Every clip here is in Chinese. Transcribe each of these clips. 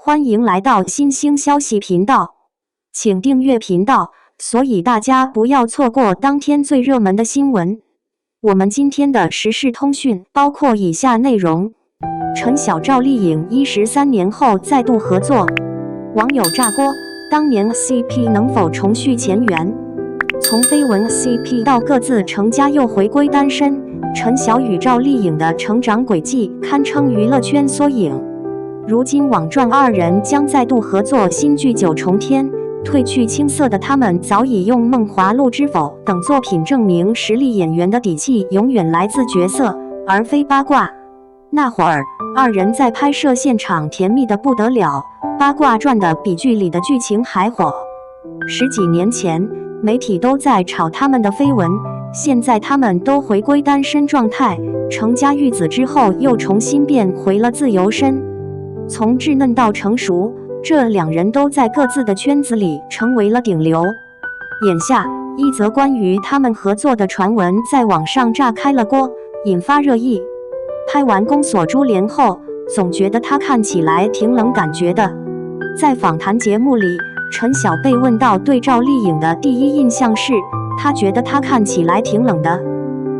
欢迎来到新兴消息频道，请订阅频道，所以大家不要错过当天最热门的新闻。我们今天的时事通讯包括以下内容：陈晓赵丽颖13年后再度合作，网友炸锅，当年 CP 能否重续前缘？从绯闻 CP 到各自成家又回归单身，陈晓与赵丽颖的成长轨迹堪称娱乐圈缩影。如今网传二人将再度合作新剧《九重天》，褪去青涩的他们早已用《梦华录之否》等作品证明实力演员的底气永远来自角色，而非八卦。那会儿二人在拍摄现场甜蜜的不得了，八卦传的比剧里的剧情还火。10几年前媒体都在炒他们的绯闻，现在他们都回归单身状态，成家育子之后又重新变回了自由身。从稚嫩到成熟，这两人都在各自的圈子里成为了顶流。眼下一则关于他们合作的传闻在网上炸开了锅，引发热议。拍完《宫锁珠帘》后，总觉得他看起来挺冷感觉的。在访谈节目里，陈晓被问到对赵丽颖的第一印象是，他觉得她看起来挺冷的。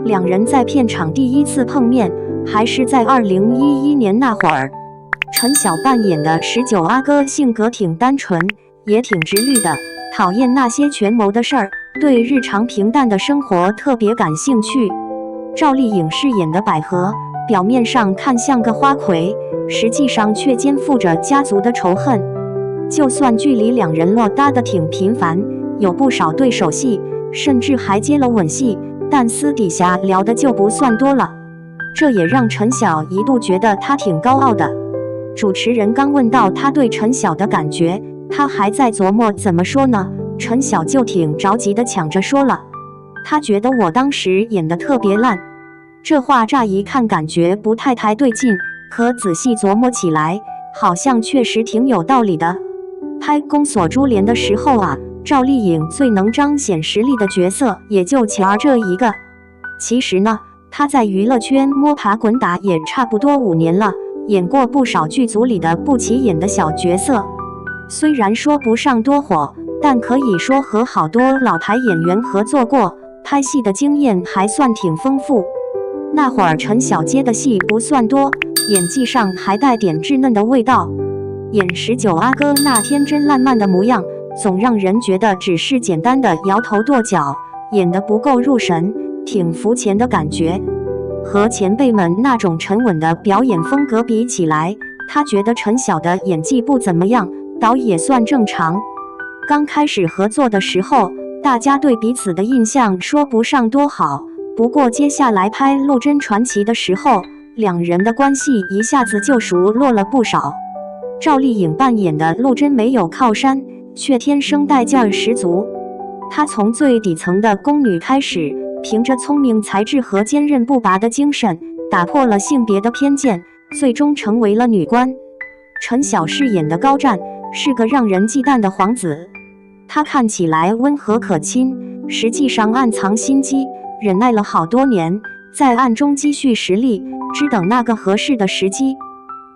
两人在片场第一次碰面，还是在2011年那会儿。陈晓扮演的19阿哥性格挺单纯，也挺直率的，讨厌那些权谋的事儿，对日常平淡的生活特别感兴趣。赵丽颖饰演的百合，表面上看像个花魁，实际上却肩负着家族的仇恨。就算剧里两人落搭得挺频繁，有不少对手戏，甚至还接了吻戏，但私底下聊的就不算多了。这也让陈晓一度觉得他挺高傲的。主持人刚问到他对陈晓的感觉，他还在琢磨怎么说呢，陈晓就挺着急的抢着说了，他觉得我当时演得特别烂。这话乍一看感觉不太对劲，可仔细琢磨起来，好像确实挺有道理的。拍《宫锁珠帘》的时候啊，赵丽颖最能彰显实力的角色也就巧儿这一个。其实呢，她在娱乐圈摸爬滚打也差不多5年了，演过不少剧组里的不起眼的小角色，虽然说不上多火，但可以说和好多老牌演员合作过，拍戏的经验还算挺丰富。那会儿陈晓接的戏不算多，演技上还带点稚嫩的味道，演19阿哥那天真烂漫的模样，总让人觉得只是简单的摇头跺脚，演得不够入神，挺肤浅的感觉。和前辈们那种沉稳的表演风格比起来，他觉得陈晓的演技不怎么样，倒也算正常。刚开始合作的时候，大家对彼此的印象说不上多好，不过接下来拍《陆贞传奇》的时候，两人的关系一下子就熟络了不少。赵丽颖扮演的陆贞没有靠山，却天生带劲儿十足。她从最底层的宫女开始，凭着聪明才智和坚韧不拔的精神，打破了性别的偏见，最终成为了女官。陈晓饰演的高湛是个让人忌惮的皇子，他看起来温和可亲，实际上暗藏心机，忍耐了好多年，在暗中积蓄实力，只等那个合适的时机。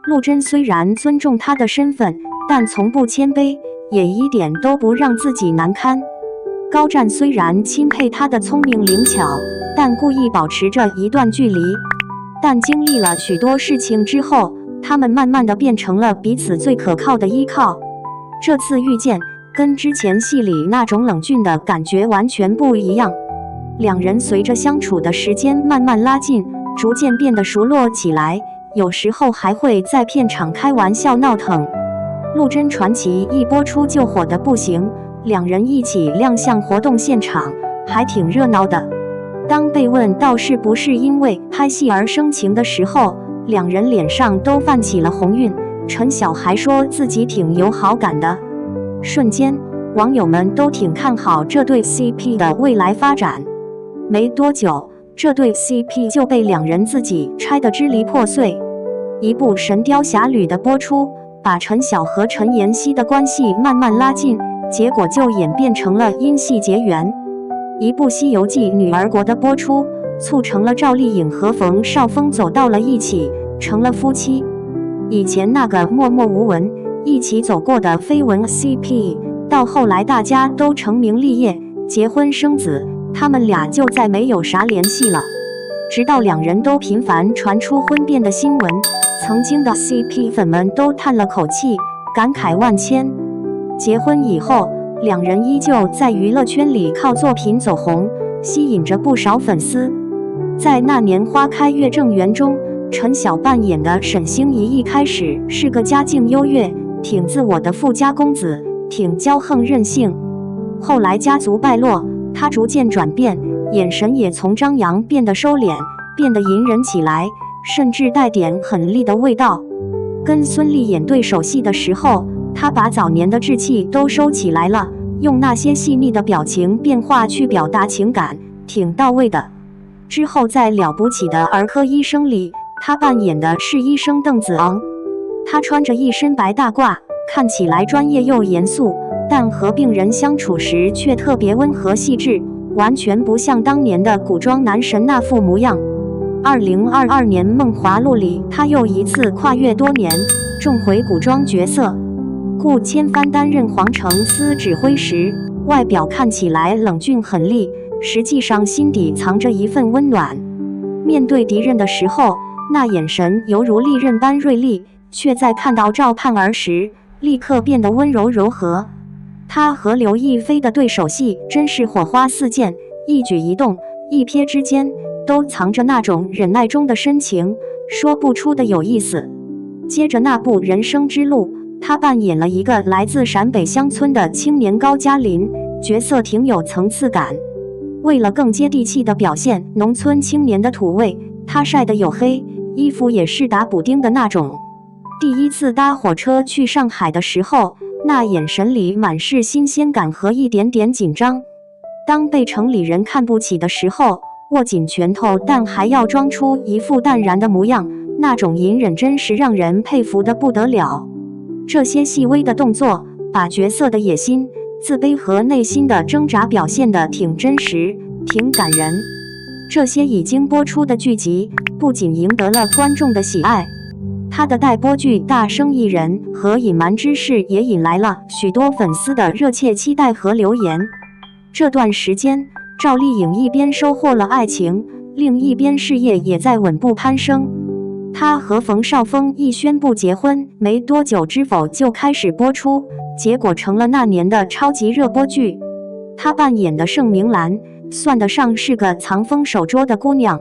陆贞虽然尊重他的身份，但从不谦卑，也一点都不让自己难堪。高湛虽然钦佩他的聪明灵巧，但故意保持着一段距离。但经历了许多事情之后，他们慢慢的变成了彼此最可靠的依靠。这次遇见跟之前戏里那种冷峻的感觉完全不一样，两人随着相处的时间慢慢拉近，逐渐变得熟络起来，有时候还会在片场开玩笑闹腾。《陆贞传奇》一播出就火得不行，两人一起亮相活动现场，还挺热闹的。当被问到是不是因为拍戏而生情的时候，两人脸上都泛起了红晕，陈晓还说自己挺有好感的。瞬间，网友们都挺看好这对 CP 的未来发展。没多久，这对 CP 就被两人自己拆得支离破碎。一部《神雕侠侣》的播出，把陈晓和陈妍希的关系慢慢拉近，结果就演变成了因戏结缘。一部《西游记女儿国》的播出，促成了赵丽颖和冯绍峰走到了一起，成了夫妻。以前那个默默无闻、一起走过的绯闻 CP， 到后来大家都成名立业，结婚生子，他们俩就再没有啥联系了。直到两人都频繁传出婚变的新闻，曾经的 CP 粉们都叹了口气，感慨万千。结婚以后，两人依旧在娱乐圈里靠作品走红，吸引着不少粉丝。在那年花开月正圆中，陈晓扮演的沈星移一开始是个家境优越、挺自我的富家公子，挺骄横任性。后来家族败落，他逐渐转变，眼神也从张扬变得收敛，变得隐忍起来，甚至带点狠厉的味道。跟孙俪演对手戏的时候，他把早年的稚气都收起来了，用那些细腻的表情变化去表达情感，挺到位的。之后在《了不起的儿科医生》里，他扮演的是医生邓子昂。他穿着一身白大褂，看起来专业又严肃，但和病人相处时却特别温和细致，完全不像当年的古装男神那副模样。2022年《梦华录》里，他又一次跨越多年，重回古装角色。顾千帆担任黄承思指挥时，外表看起来冷峻狠厉，实际上心底藏着一份温暖。面对敌人的时候，那眼神犹如利刃般锐利，却在看到赵盼儿时，立刻变得温柔柔和。他和刘亦菲的对手戏真是火花四溅，一举一动、一瞥之间，都藏着那种忍耐中的深情，说不出的有意思。接着那部《人生之路》，他扮演了一个来自陕北乡村的青年高加林，角色挺有层次感。为了更接地气地表现农村青年的土味，他晒得黝黑，衣服也是打补丁的那种。第一次搭火车去上海的时候，那眼神里满是新鲜感和一点点紧张。当被城里人看不起的时候，握紧拳头但还要装出一副淡然的模样，那种隐忍真是让人佩服得不得了。这些细微的动作，把角色的野心、自卑和内心的挣扎表现得挺真实、挺感人。这些已经播出的剧集，不仅赢得了观众的喜爱，他的待播剧《大生意人》和《隐瞒之事》也引来了许多粉丝的热切期待和留言。这段时间，赵丽颖一边收获了爱情，另一边事业也在稳步攀升。她和冯绍峰一宣布结婚，没多久《知否》就开始播出，结果成了那年的超级热播剧。她扮演的盛明兰，算得上是个藏锋守拙的姑娘。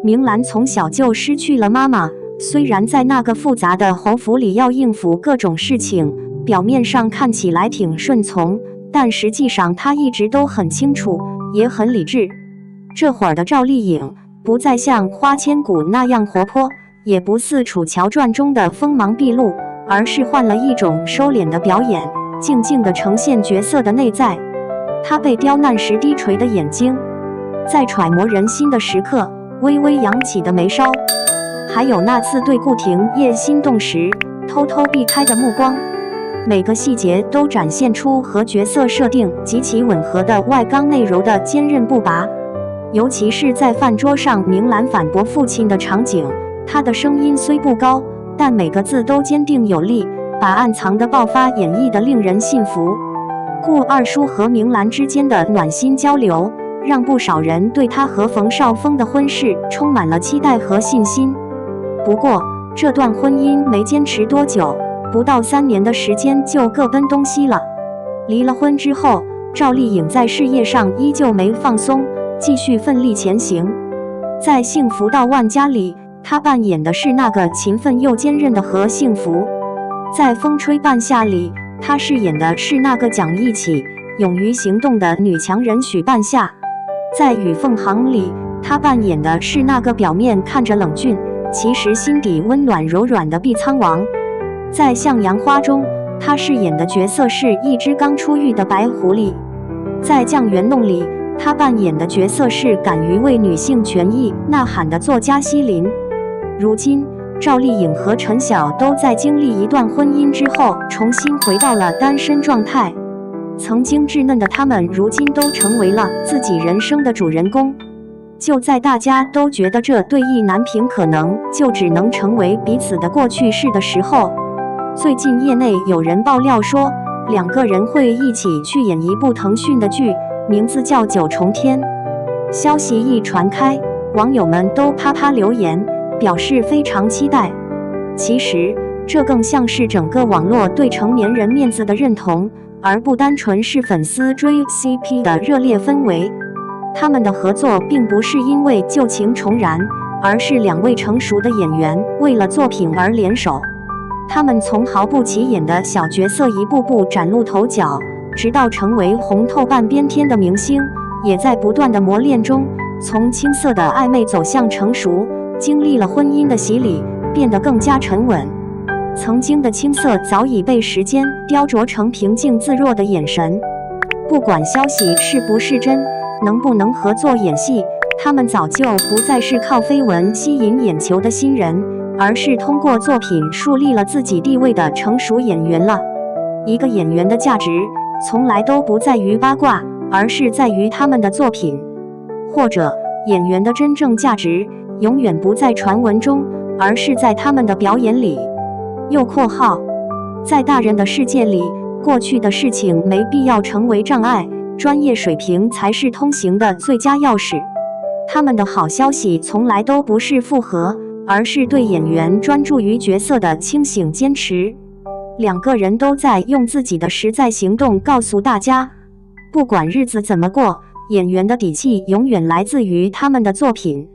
明兰从小就失去了妈妈，虽然在那个复杂的侯府里要应付各种事情，表面上看起来挺顺从，但实际上她一直都很清楚，也很理智。这会儿的赵丽颖不再像花千骨那样活泼，也不似《楚乔传》中的锋芒毕露，而是换了一种收敛的表演，静静地呈现角色的内在。她被刁难时低垂的眼睛，在揣摩人心的时刻微微扬起的眉梢，还有那次对顾廷烨心动时偷偷避开的目光，每个细节都展现出和角色设定极其吻合的外刚内柔的坚韧不拔。尤其是在饭桌上明兰反驳父亲的场景，她的声音虽不高，但每个字都坚定有力，把暗藏的爆发演绎得令人信服。顾二叔和明兰之间的暖心交流，让不少人对他和冯绍峰的婚事充满了期待和信心。不过，这段婚姻没坚持多久，不到3年的时间就各奔东西了。离了婚之后，赵丽颖在事业上依旧没放松，继续奋力前行。在《幸福到万家》里，她扮演的是那个勤奋又坚韧的何幸福。在《风吹半夏》里，她饰演的是那个讲义气、勇于行动的女强人许半夏。在《与凤航》里，她扮演的是那个表面看着冷峻，其实心底温暖柔软的碧苍王。在《向阳花》中，她饰演的角色是一只刚出狱的白狐狸。在《酱园弄》里，她扮演的角色是敢于为女性权益呐喊的作家西林。如今，赵丽颖和陈晓都在经历一段婚姻之后，重新回到了单身状态。曾经稚嫩的他们，如今都成为了自己人生的主人公。就在大家都觉得这对意难平可能就只能成为彼此的过去式的时候，最近业内有人爆料说，两个人会一起去演一部腾讯的剧，名字叫《九重天》。消息一传开，网友们都啪啪留言，表示非常期待。其实，这更像是整个网络对成年人面子的认同，而不单纯是粉丝追 CP 的热烈氛围。他们的合作并不是因为旧情重燃，而是两位成熟的演员为了作品而联手。他们从毫不起眼的小角色一步步崭露头角，直到成为红透半边天的明星，也在不断的磨练中，从青涩的暧昧走向成熟，经历了婚姻的洗礼，变得更加沉稳。曾经的青涩早已被时间雕琢成平静自若的眼神。不管消息是不是真，能不能合作演戏，他们早就不再是靠绯闻吸引眼球的新人，而是通过作品树立了自己地位的成熟演员了。一个演员的价值从来都不在于八卦，而是在于他们的作品。或者，演员的真正价值永远不在传闻中，而是在他们的表演里。又括号，在大人的世界里，过去的事情没必要成为障碍，专业水平才是通行的最佳钥匙。他们的好消息从来都不是附和，而是对演员专注于角色的清醒坚持。两个人都在用自己的实在行动告诉大家，不管日子怎么过，演员的底气永远来自于他们的作品。